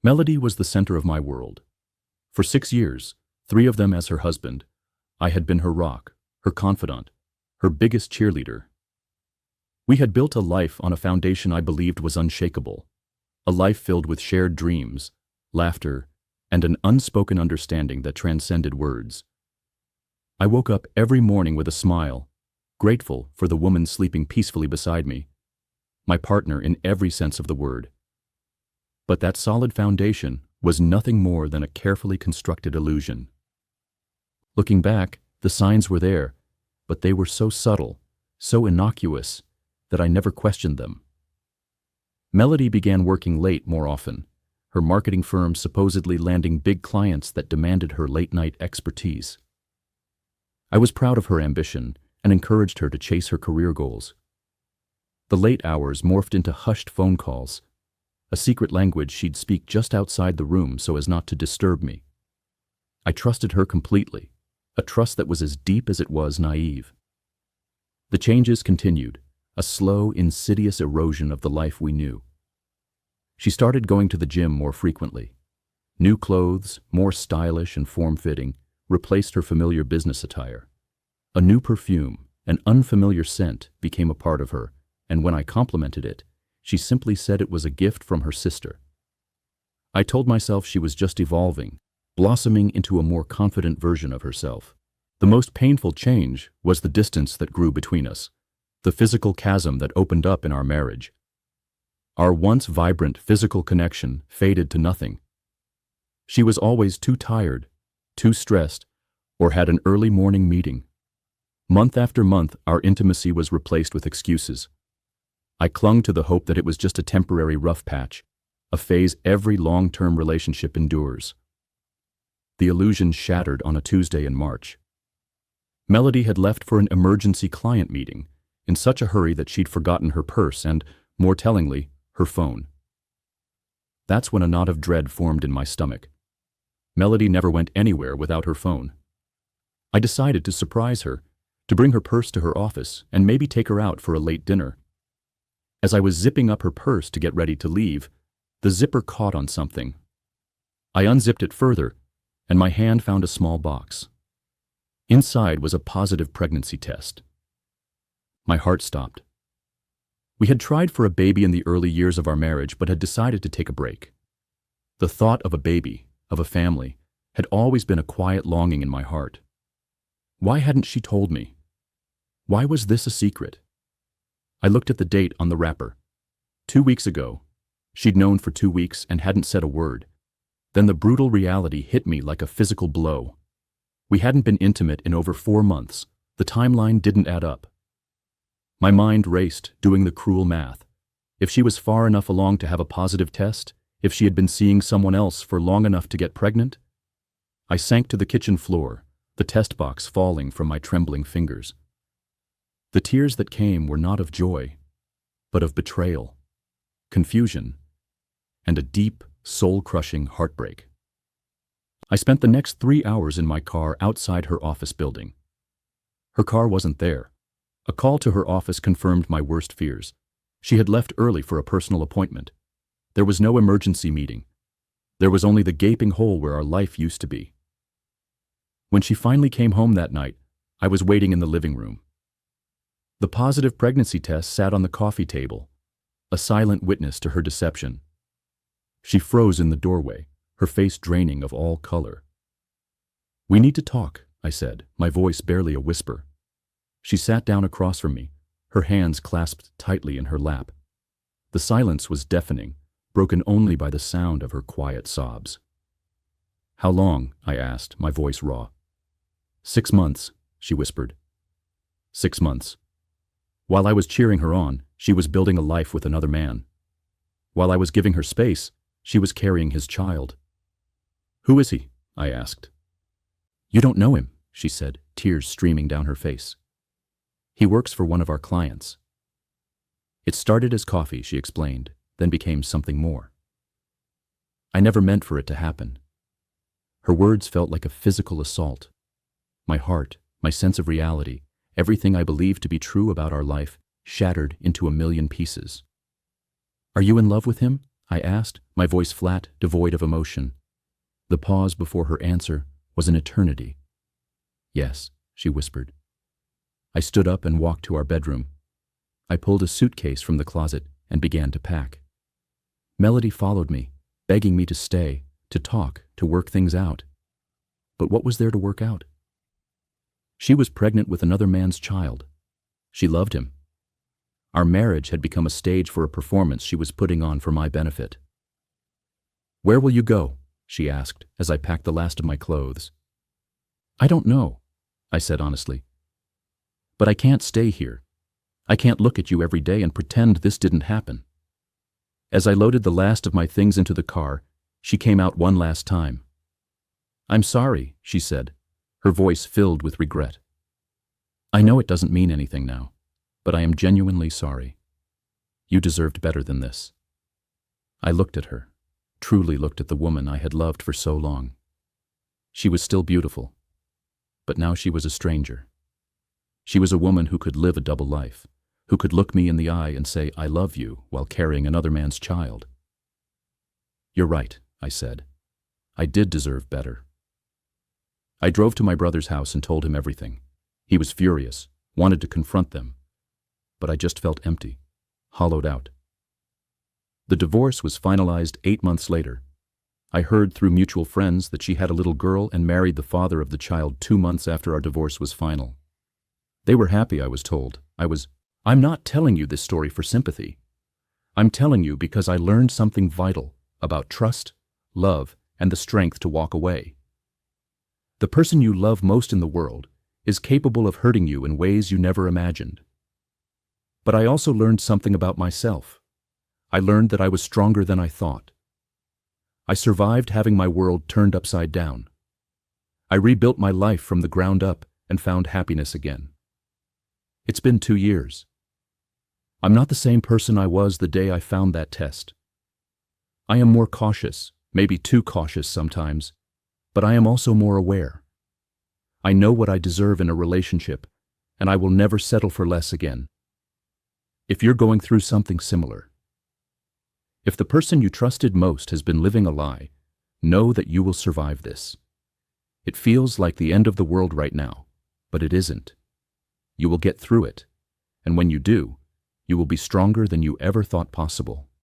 Melody was the center of my world. For 6 years, 3 of them as her husband, I had been her rock, her confidant, her biggest cheerleader. We had built a life on a foundation I believed was unshakable, a life filled with shared dreams, laughter, and an unspoken understanding that transcended words. I woke up every morning with a smile, grateful for the woman sleeping peacefully beside me, my partner in every sense of the word. But that solid foundation was nothing more than a carefully constructed illusion. Looking back, the signs were there, but they were so subtle, so innocuous, that I never questioned them. Melody began working late more often, her marketing firm supposedly landing big clients that demanded her late-night expertise. I was proud of her ambition and encouraged her to chase her career goals. The late hours morphed into hushed phone calls, a secret language she'd speak just outside the room so as not to disturb me. I trusted her completely, a trust that was as deep as it was naive. The changes continued, a slow, insidious erosion of the life we knew. She started going to the gym more frequently. New clothes, more stylish and form-fitting, replaced her familiar business attire. A new perfume, an unfamiliar scent, became a part of her, and when I complimented it, she simply said it was a gift from her sister. I told myself she was just evolving, blossoming into a more confident version of herself. The most painful change was the distance that grew between us, the physical chasm that opened up in our marriage. Our once vibrant physical connection faded to nothing. She was always too tired, too stressed, or had an early morning meeting. Month after month, our intimacy was replaced with excuses. I clung to the hope that it was just a temporary rough patch, a phase every long-term relationship endures. The illusion shattered on a Tuesday in March. Melody had left for an emergency client meeting, in such a hurry that she'd forgotten her purse and, more tellingly, her phone. That's when a knot of dread formed in my stomach. Melody never went anywhere without her phone. I decided to surprise her, to bring her purse to her office and maybe take her out for a late dinner. As I was zipping up her purse to get ready to leave, the zipper caught on something. I unzipped it further, and my hand found a small box. Inside was a positive pregnancy test. My heart stopped. We had tried for a baby in the early years of our marriage, but had decided to take a break. The thought of a baby, of a family, had always been a quiet longing in my heart. Why hadn't she told me? Why was this a secret? I looked at the date on the wrapper. 2 weeks ago. She'd known for 2 weeks and hadn't said a word. Then the brutal reality hit me like a physical blow. We hadn't been intimate in over 4 months. The timeline didn't add up. My mind raced, doing the cruel math. If she was far enough along to have a positive test, if she had been seeing someone else for long enough to get pregnant? I sank to the kitchen floor, the test box falling from my trembling fingers. The tears that came were not of joy, but of betrayal, confusion, and a deep, soul-crushing heartbreak. I spent the next 3 hours in my car outside her office building. Her car wasn't there. A call to her office confirmed my worst fears. She had left early for a personal appointment. There was no emergency meeting. There was only the gaping hole where our life used to be. When she finally came home that night, I was waiting in the living room. The positive pregnancy test sat on the coffee table, a silent witness to her deception. She froze in the doorway, her face draining of all color. "We need to talk," I said, my voice barely a whisper. She sat down across from me, her hands clasped tightly in her lap. The silence was deafening, broken only by the sound of her quiet sobs. "How long?" I asked, my voice raw. 6 months, she whispered. 6 months. While I was cheering her on, she was building a life with another man. While I was giving her space, she was carrying his child. "Who is he?" I asked. "You don't know him," she said, tears streaming down her face. "He works for one of our clients." It started as coffee, she explained, then became something more. I never meant for it to happen. Her words felt like a physical assault. My heart, my sense of reality, everything I believed to be true about our life, shattered into a million pieces. "Are you in love with him?" I asked, my voice flat, devoid of emotion. The pause before her answer was an eternity. Yes, she whispered. I stood up and walked to our bedroom. I pulled a suitcase from the closet and began to pack. Melody followed me, begging me to stay, to talk, to work things out. But what was there to work out? She was pregnant with another man's child. She loved him. Our marriage had become a stage for a performance she was putting on for my benefit. "Where will you go?" she asked as I packed the last of my clothes. "I don't know," I said honestly. "But I can't stay here. I can't look at you every day and pretend this didn't happen." As I loaded the last of my things into the car, she came out one last time. "I'm sorry," she said, her voice filled with regret. "I know it doesn't mean anything now, but I am genuinely sorry. You deserved better than this." I looked at her, truly looked at the woman I had loved for so long. She was still beautiful, but now she was a stranger. She was a woman who could live a double life, who could look me in the eye and say, "I love you," while carrying another man's child. "You're right," I said. "I did deserve better." I drove to my brother's house and told him everything. He was furious, wanted to confront them. But I just felt empty, hollowed out. The divorce was finalized 8 months later. I heard through mutual friends that she had a little girl and married the father of the child 2 months after our divorce was final. They were happy, I was told. I'm not telling you this story for sympathy. I'm telling you because I learned something vital about trust, love, and the strength to walk away. The person you love most in the world is capable of hurting you in ways you never imagined. But I also learned something about myself. I learned that I was stronger than I thought. I survived having my world turned upside down. I rebuilt my life from the ground up and found happiness again. It's been 2 years. I'm not the same person I was the day I found that test. I am more cautious, maybe too cautious sometimes, but I am also more aware. I know what I deserve in a relationship, and I will never settle for less again. If you're going through something similar, if the person you trusted most has been living a lie, know that you will survive this. It feels like the end of the world right now, but it isn't. You will get through it, and when you do, you will be stronger than you ever thought possible.